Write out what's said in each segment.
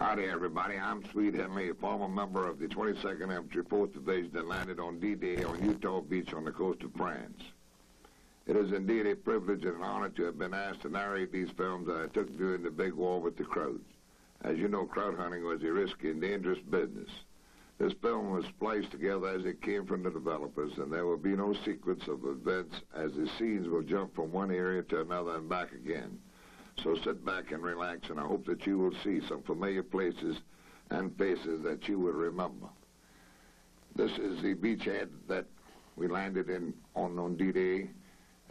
Howdy, everybody. I'm Swede Henley, a former member of the 22nd Infantry 4th Division that landed on D-Day on Utah Beach on the coast of France. It is indeed a privilege and an honor to have been asked to narrate these films that I took during the big war with the Krauts. As you know, kraut hunting was a risky and dangerous business. This film was spliced together as it came from the developers, and there will be no sequence of events as the scenes will jump from one area to another and back again. So sit back and relax, and I hope that you will see some familiar places and faces that you will remember. This is the beachhead that we landed in on D-Day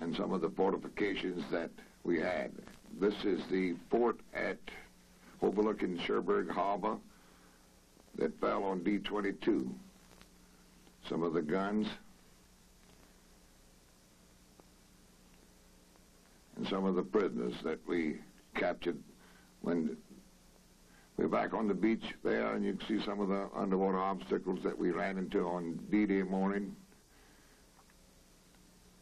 and some of the fortifications that we had. This is the fort at overlooking Cherbourg Harbor that fell on D-22. Some of the guns and some of the prisoners that we captured when we're back on the beach there, and you can see some of the underwater obstacles that we ran into on D-Day morning.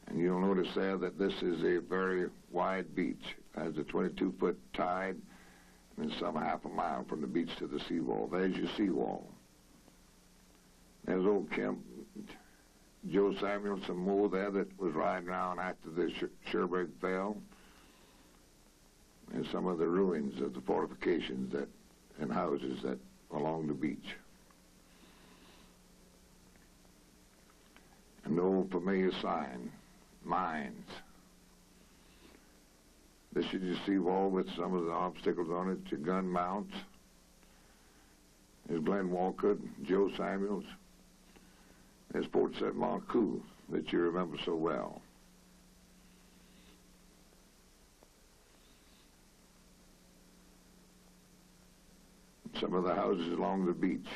And you'll notice there that this is a very wide beach. It has a 22-foot tide, and some half a mile from the beach to the seawall. There's your seawall. There's old Kemp, Joe Samuel, some more there that was riding around after the Cherbourg fell. And some of the ruins of the fortifications that and houses that along the beach. An old familiar sign, mines. This is your seawall with some of the obstacles on it, your gun mounts. There's Glenn Walker, Joe Samuels. There's Fort St. Marcouf that you remember so well. Some of the houses along the beach.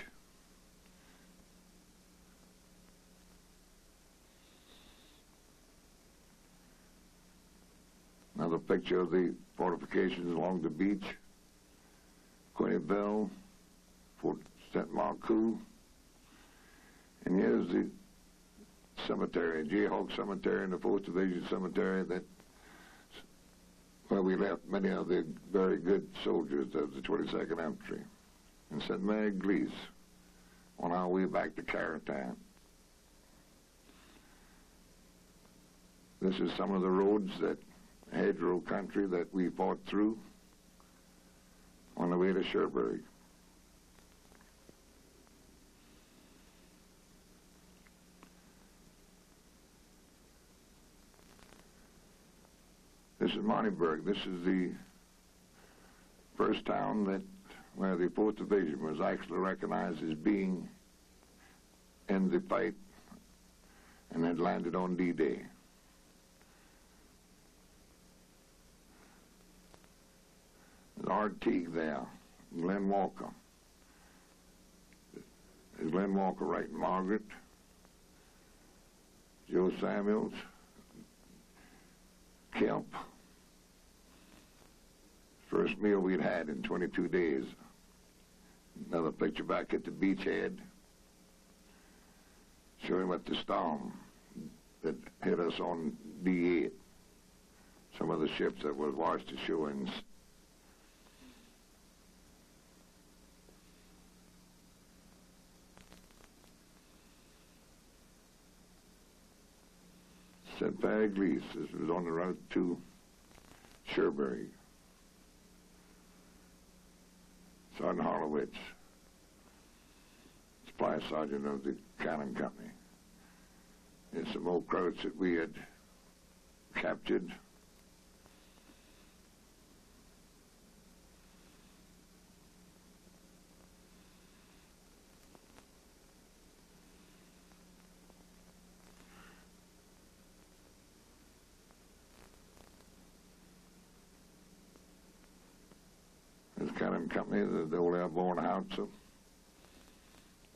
Another picture of the fortifications along the beach. Gonneville, Fort St. Marcouf. And here's the cemetery, Jayhawk Cemetery and the 4th Division Cemetery where we left many of the very good soldiers of the 22nd Infantry in St. Mary Glees on our way back to Carentan. This is some of the roads that hedgerow country that we fought through on the way to Cherbourg. This is Montebourg. This is the first town where the 4th Division was actually recognized as being in the fight and had landed on D-Day. Lord Teague there, Glenn Walker. There's Glenn Walker right, Margaret, Joe Samuels, Kemp. First meal we'd had in 22 days. Another picture back at the Beachhead, showing what the storm that hit us on D8. Some of the ships that was washed ashore and St. Mary Glees. This was on the route to Cherbourg. Sergeant Horowitz, supply sergeant of the Cannon Company. There's some old Krauts that we had captured. Cannon Company, the old airborne howitzer,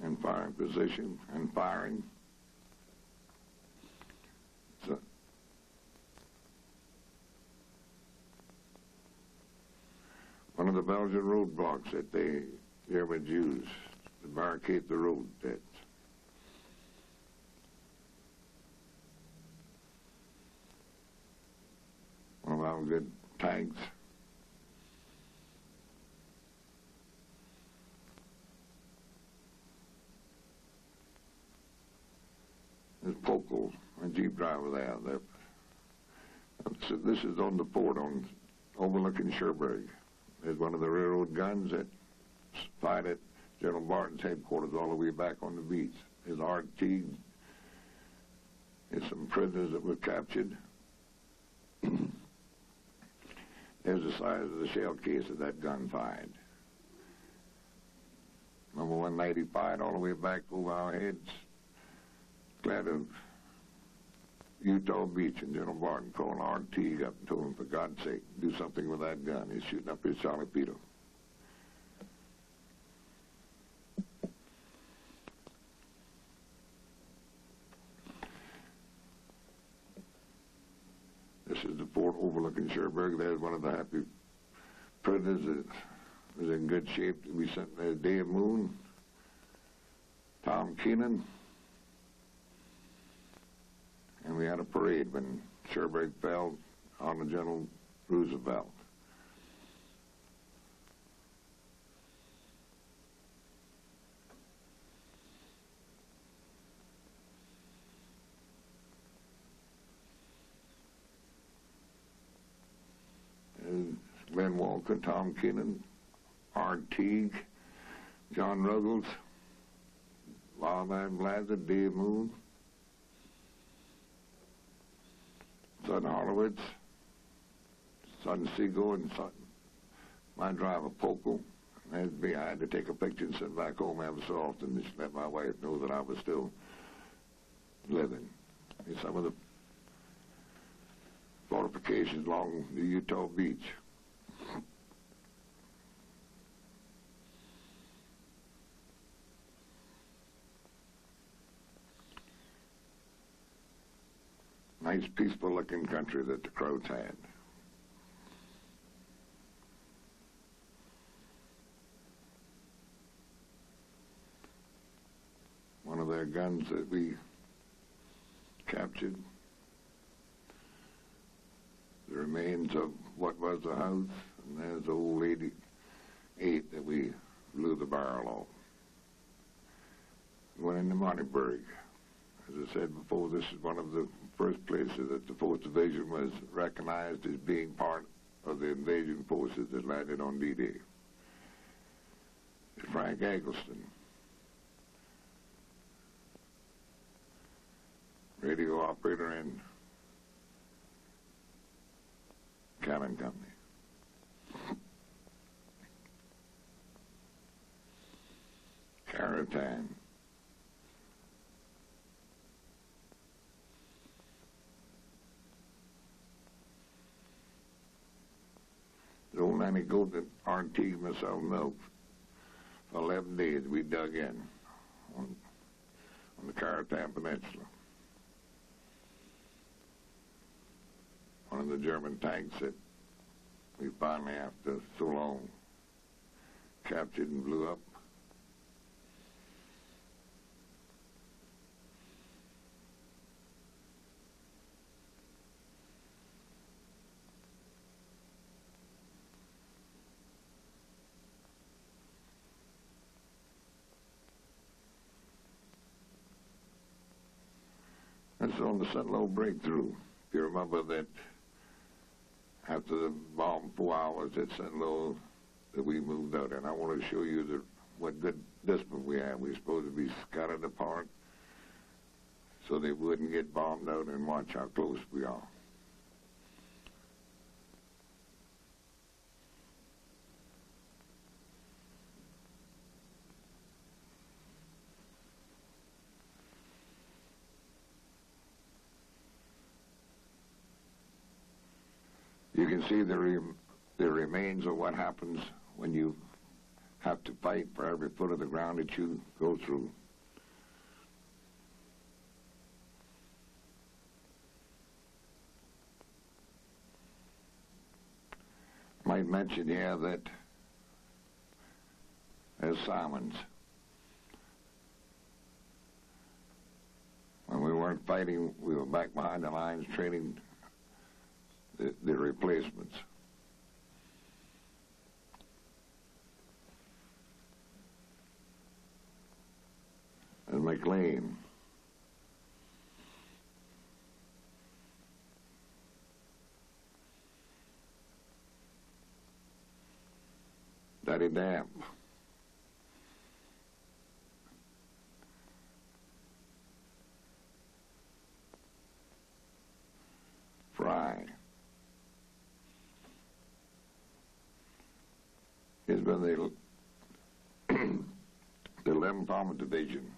in firing position and firing. So, one of the Belgian roadblocks that the Germans used to barricade the road. That one of our good tanks. local jeep driver there. This is on the fort on overlooking Cherbourg. There's one of the railroad guns that fired at General Barton's headquarters all the way back on the beach. There's RT. There's some prisoners that were captured. There's the size of the shell case that gun fired. Number 190 fired all the way back over our heads. Glad of Utah Beach, and General Barton called RT up and told him, for God's sake, do something with that gun. He's shooting up his Charlie Peter. This is the fort overlooking Cherbourg. There's one of the happy prisoners that was in good shape. We sent the day of moon. Tom Keenan. And we had a parade when Cherbourg fell on the General Roosevelt. And Glenn Walker, Tom Keenan, Art Teague, John Ruggles, Bob Van Blazer, Dave Moon, Son Horowitz, Son Seago, and Son, my driver, Poco. And me, I had to take a picture and send back home every so often just let my wife know that I was still living. And some of the fortifications along the Utah Beach. Nice, peaceful-looking country that the Crows had. One of their guns that we captured, the remains of what was the house, and there's the old 88 that we blew the barrel off. Went into Montebourg. As I said before, this is one of the first places that the 4th Division was recognized as being part of the invasion forces that landed on D-Day. Frank Eggleston, radio operator in Carentan Company. Carentan. The old nanny goat that RT and myself milked for 11 days we dug in on the Carentan Peninsula. One of the German tanks that we finally, after so long, captured and blew up. That's on the Sentinel breakthrough. If you remember that after the bomb 4 hours at Sentinel that we moved out, and I want to show you what good discipline we had. We were supposed to be scattered apart so they wouldn't get bombed out, and watch how close we are. You can see the remains of what happens when you have to fight for every foot of the ground that you go through. Might mention here that as Simons, when we weren't fighting, we were back behind the lines training the replacements. And McLean. damp. Fry. Here's been the 11th Armored Division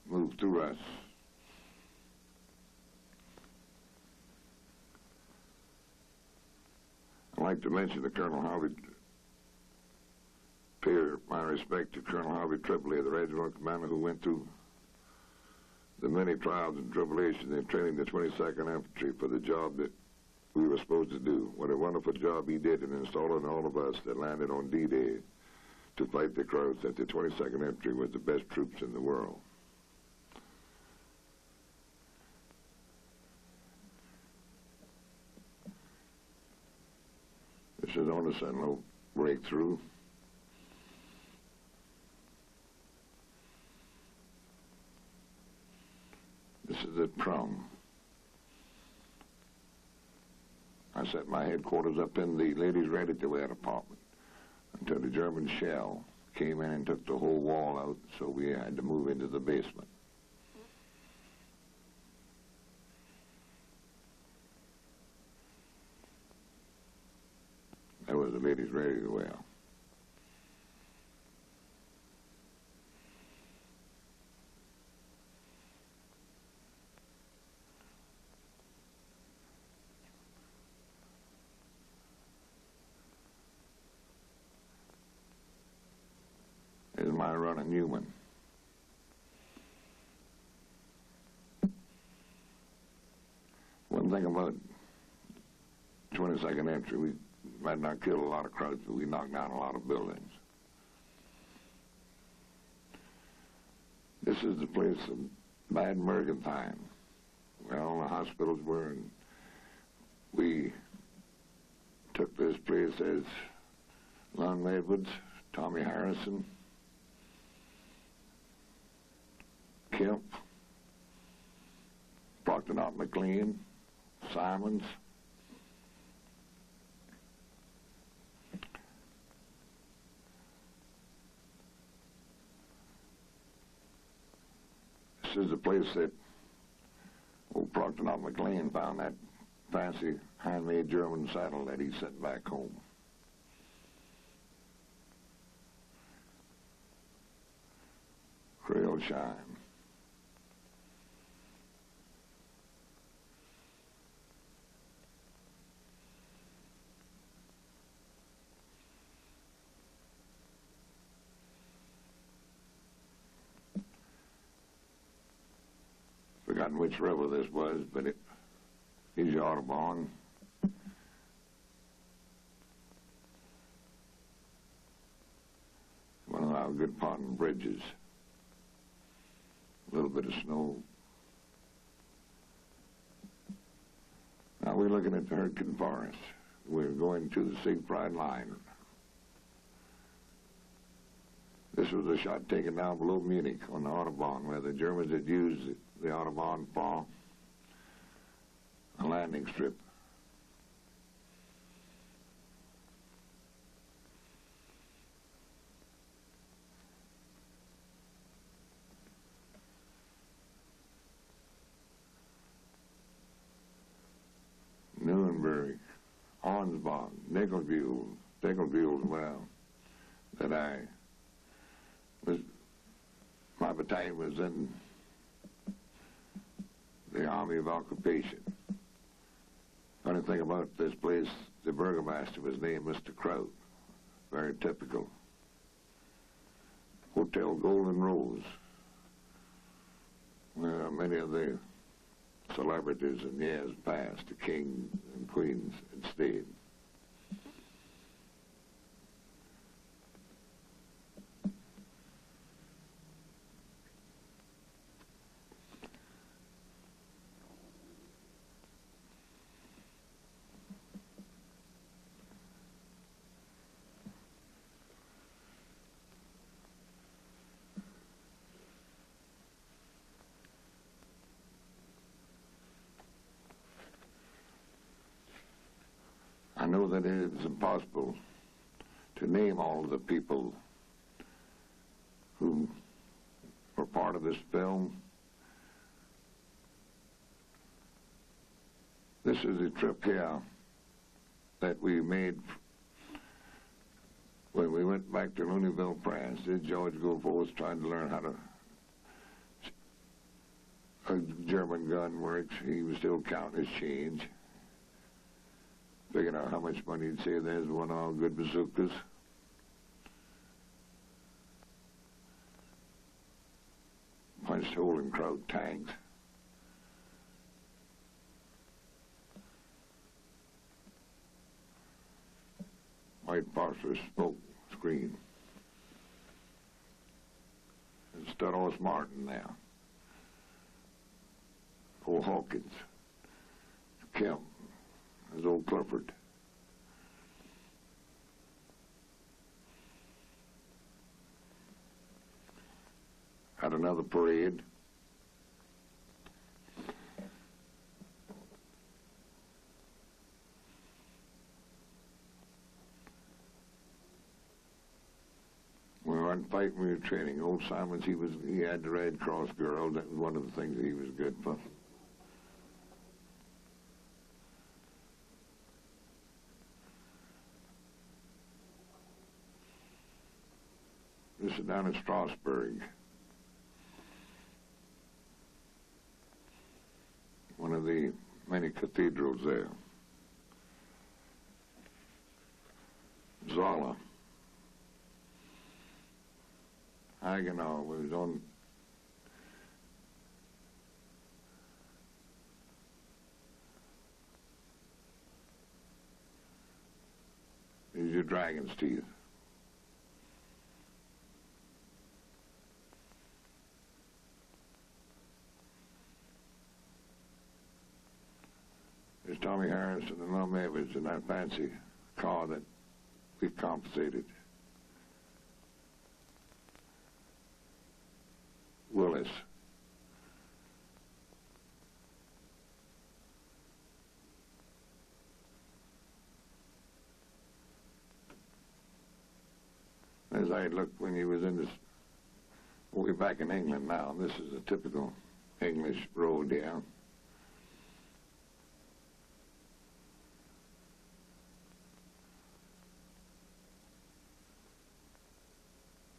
moved through us. I'd like to mention to Colonel Harvey, pay my respect to Colonel Harvey Tripoli, the regimental commander who went through the many trials and tribulations in training the 22nd Infantry for the job that we were supposed to do. What a wonderful job he did in installing all of us that landed on D-Day to fight the Crows, that the 22nd Infantry was the best troops in the world. This is on the Sentinel breakthrough. This is the Prum. I set my headquarters up in the ladies' ready-to-wear department until the German shell came in and took the whole wall out, so we had to move into the basement. That was the ladies' ready-to-wear. Is my run of Newman. One thing about 22nd Infantry, we might not kill a lot of Krauts, but we knocked down a lot of buildings. This is the place of Bad Mergentine, where all the hospitals were, and we took this place as Lon Edwards, Tommy Harrison, Kemp, Proctor Knott McLean, Simons. This is the place that old Proctor Knott McLean found that fancy handmade German saddle that he sent back home. Crailshine. Forgotten which river this was, but here's your Audubon. One of our good pardon bridges. A little bit of snow. Now we're looking at the Hurtgen Forest. We're going to the Siegfried Line. This was a shot taken down below Munich on the Audubon, where the Germans had used the Audubon for a landing strip. Nuremberg, Arnsbach, Nickelbuhl as well, that my battalion was in the Army of Occupation. Funny thing about this place, the burgomaster was named Mr. Kraut. Very typical. Hotel Golden Rose, where many of the celebrities in years past, the king and queens, had stayed. I know that it is impossible to name all of the people who were part of this film. This is a trip here that we made when we went back to Gonneville, France. This George Gonneville was trying to learn how to a German gun works. He was still counting his change, figuring out how much money he'd save. There's one all good bazookas. Punched hole in crowd tanks. White phosphorus smoke screen. And Studdos Martin now. Old Hawkins. Kemp. There's old Clifford. Had another parade. We were on fight, we were training. Old Simons, he had the Red Cross girl. That was one of the things that he was good for. This is down in Strasbourg. One of the many cathedrals there. Zola. Hagenau was on these are dragon's teeth. There's Tommy Harrison and Lum Evans in that fancy car that we compensated. Willis. As I looked when he was in this, we're back in England now, and this is a typical English road here.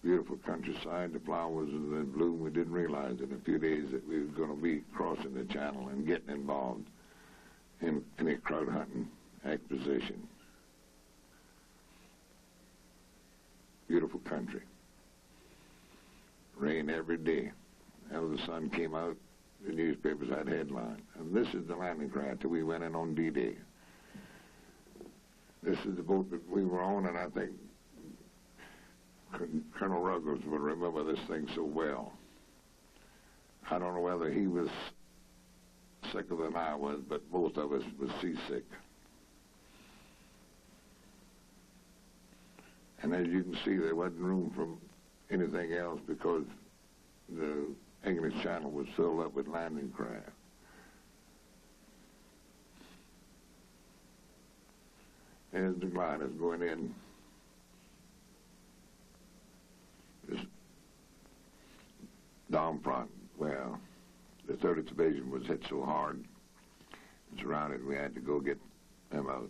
Beautiful countryside, the flowers in bloom. We didn't realize in a few days that we were going to be crossing the channel and getting involved in a crowd hunting exposition. Beautiful country. Rain every day. After the sun came out, the newspapers had headlines. And this is the landing craft that we went in on D-Day. This is the boat that we were on, and I think Colonel Ruggles will remember this thing so well. I don't know whether he was sicker than I was, but both of us was seasick. And as you can see, there wasn't room for anything else because the English Channel was filled up with landing craft. There's the gliders going in. This down front, where the 30th Division was hit so hard and surrounded, we had to go get them out.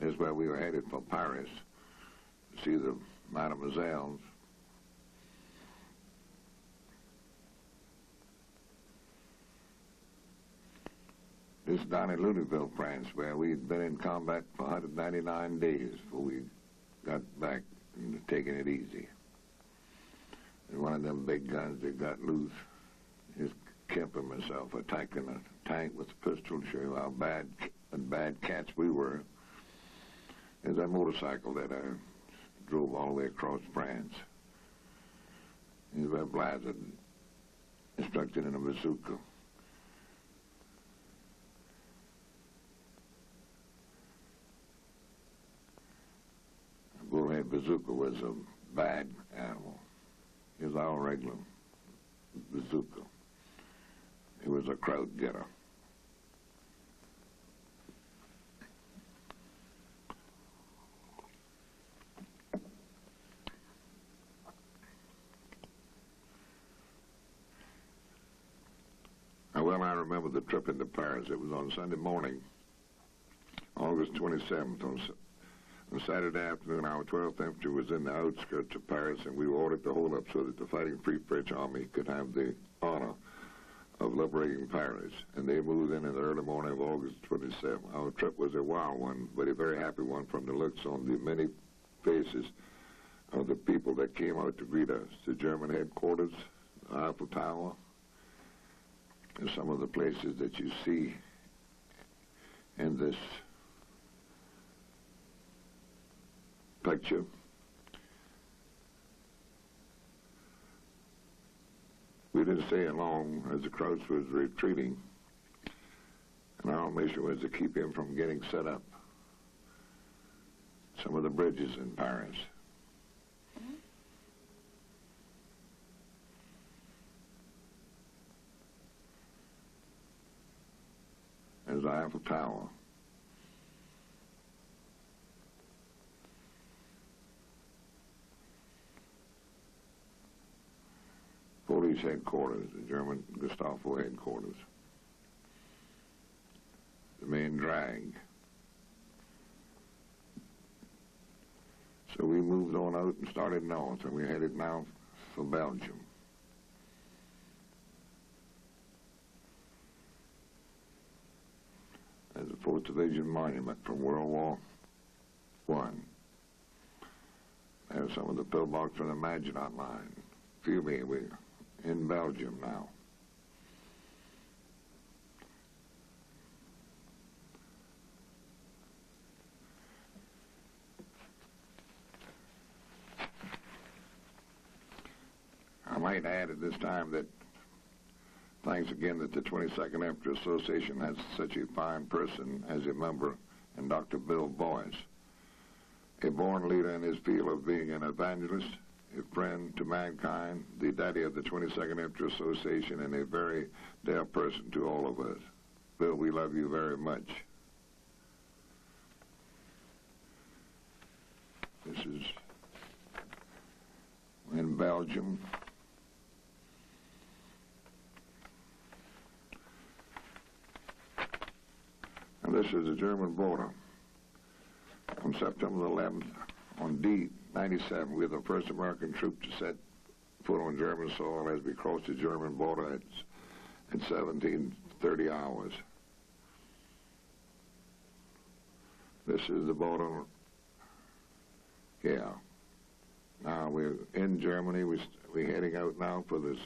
This is where we were headed for Paris to see the Mademoiselles. This is down in Luneville, France, where we'd been in combat for 199 days before we got back and taking it easy. And one of them big guns that got loose, just Kemp and myself attacking a tank with a pistol to show you how bad cats we were. There's that motorcycle that I drove all the way across France. He's where Blazard instructed in a bazooka. A bullhead bazooka was a bad animal. It was our regular bazooka. It was a crowd getter. remember the trip into Paris. It was on Sunday morning, August 27th. On Saturday afternoon, our 12th Infantry was in the outskirts of Paris, and we were ordered to hold up so that the fighting Free French Army could have the honor of liberating Paris. And they moved in the early morning of August 27th. Our trip was a wild one, but a very happy one from the looks on the many faces of the people that came out to greet us. The German headquarters, the Eiffel Tower, and some of the places that you see in this picture. We didn't stay long as the Krauts was retreating, and our mission was to keep him from getting set up some of the bridges in Paris. There's the Eiffel Tower. Police headquarters, the German Gestapo headquarters. The main drag. So we moved on out and started north, and we're headed now for Belgium. There's a 4th Division monument from World War I. There's some of the pillbox from the Maginot Line. Excuse me, we're in Belgium now. I might add at this time that thanks again that the 22nd Infantry Association has such a fine person as a member in Dr. Bill Boyce, a born leader in his field of being an evangelist, a friend to mankind, the daddy of the 22nd Infantry Association, and a very dear person to all of us. Bill, we love you very much. This is in Belgium. And this is the German border. On September 11th, on D-97, we were the first American troop to set foot on German soil as we crossed the German border at 17:30 hours. This is the border here. Now we're in Germany. We're heading out now for this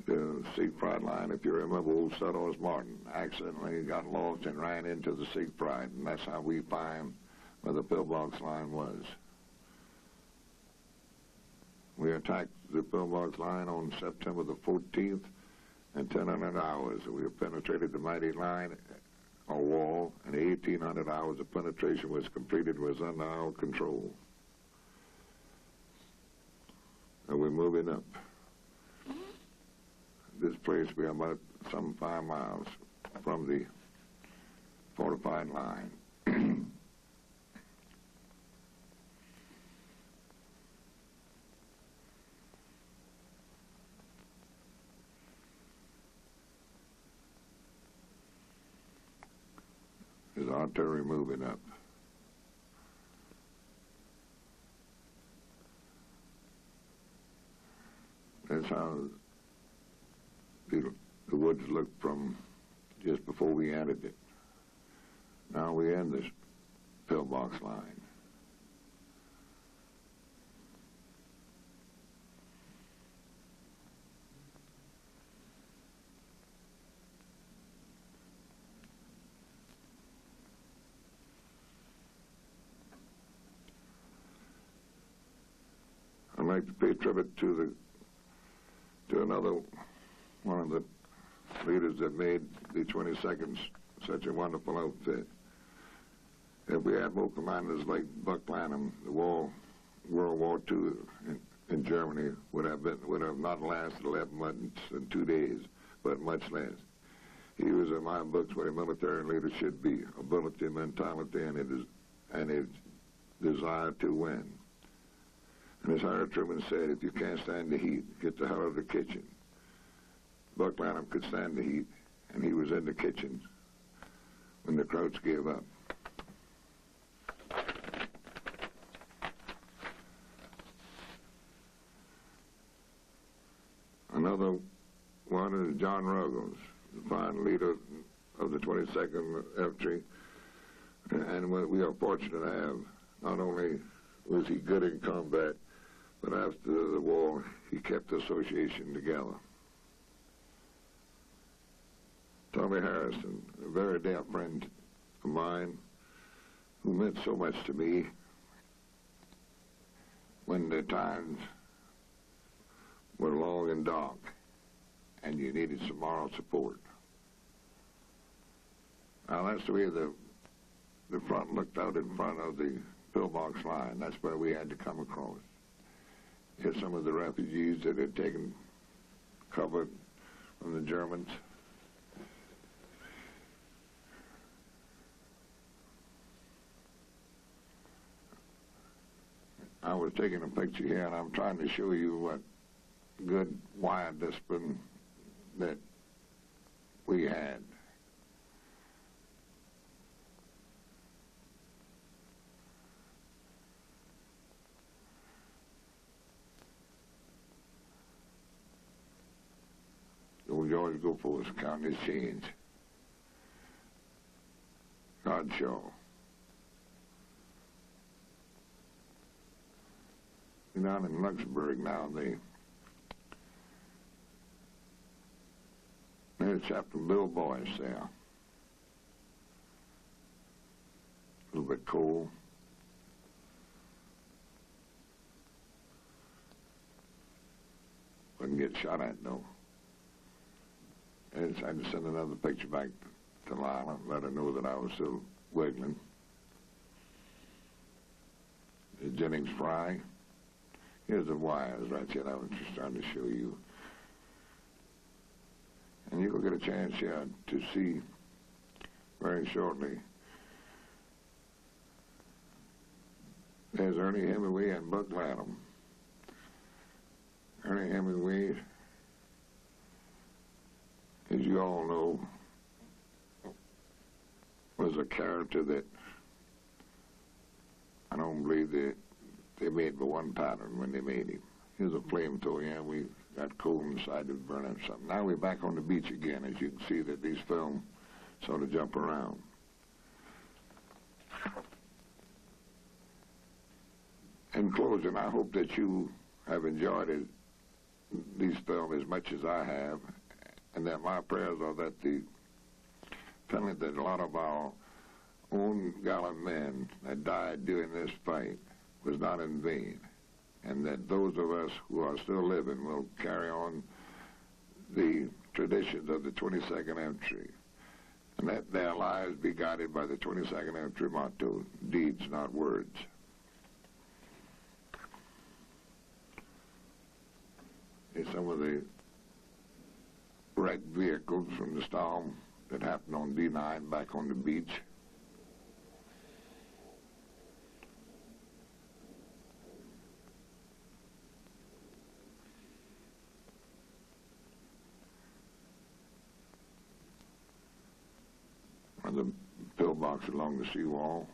the Siegfried line. If you remember, old Sutter's Martin accidentally got lost and ran into the Siegfried, and that's how we find where the pillbox line was. We attacked the pillbox line on September the 14th at 1000 hours. We penetrated the mighty line or wall, and 1800 hours of penetration was completed, was under our control. And we're moving up. This place, we are about some 5 miles from the fortified line. There's artillery moving up. That's how the woods looked from just before we entered it. Now we're in this pillbox line. I'd like to pay tribute to another one of the leaders that made the 22nd such a wonderful outfit. If we had more commanders like Buck Lanham, the World War II in Germany would have not lasted 11 months and 2 days, but much less. He was, in my books, what a military leader should be: ability, mentality, and a desire to win. And as Harry Truman said, if you can't stand the heat, get the hell out of the kitchen. Buck Lanham could stand the heat. and he was in the kitchen when the Krauts gave up. Another one is John Ruggles, the fine leader of the 22nd Infantry, and we are fortunate to have. Not only was he good in combat, but after the war, he kept the association together. Tommy Harrison, a very dear friend of mine, who meant so much to me when the times were long and dark, and you needed some moral support. Now, that's the way the front looked out in front of the pillbox line. That's where we had to come across. Here's some of the refugees that had taken cover from the Germans. I was taking a picture here, and I'm trying to show you what good wire discipline that we had. Old George Goforth counting his chains. Godshaw. Down in Luxembourg now, there's Captain Bill Boyce there. A little bit cold. Wouldn't get shot at, though. I decided to send another picture back to Lila, let her know that I was still wiggling. There's Jennings Fry. Here's the wires right here I was just trying to show you. And you'll get a chance here to see very shortly. There's Ernie Hemingway and Buck Lanham. Ernie Hemingway, as you all know, was a character that I don't believe that they made but one pattern when they made him. He was a flamethrower, and we got cold and decided to burn him something. Now we're back on the beach again, as you can see that these film sort of jump around. In closing, I hope that you have enjoyed these films as much as I have, and that my prayers are that that a lot of our own gallant men that died during this fight was not in vain, and that those of us who are still living will carry on the traditions of the 22nd Infantry, and that their lives be guided by the 22nd Infantry motto, deeds, not words. Here's some of the wrecked vehicles from the storm that happened on D9 back on the beach. The pillbox along the seawall.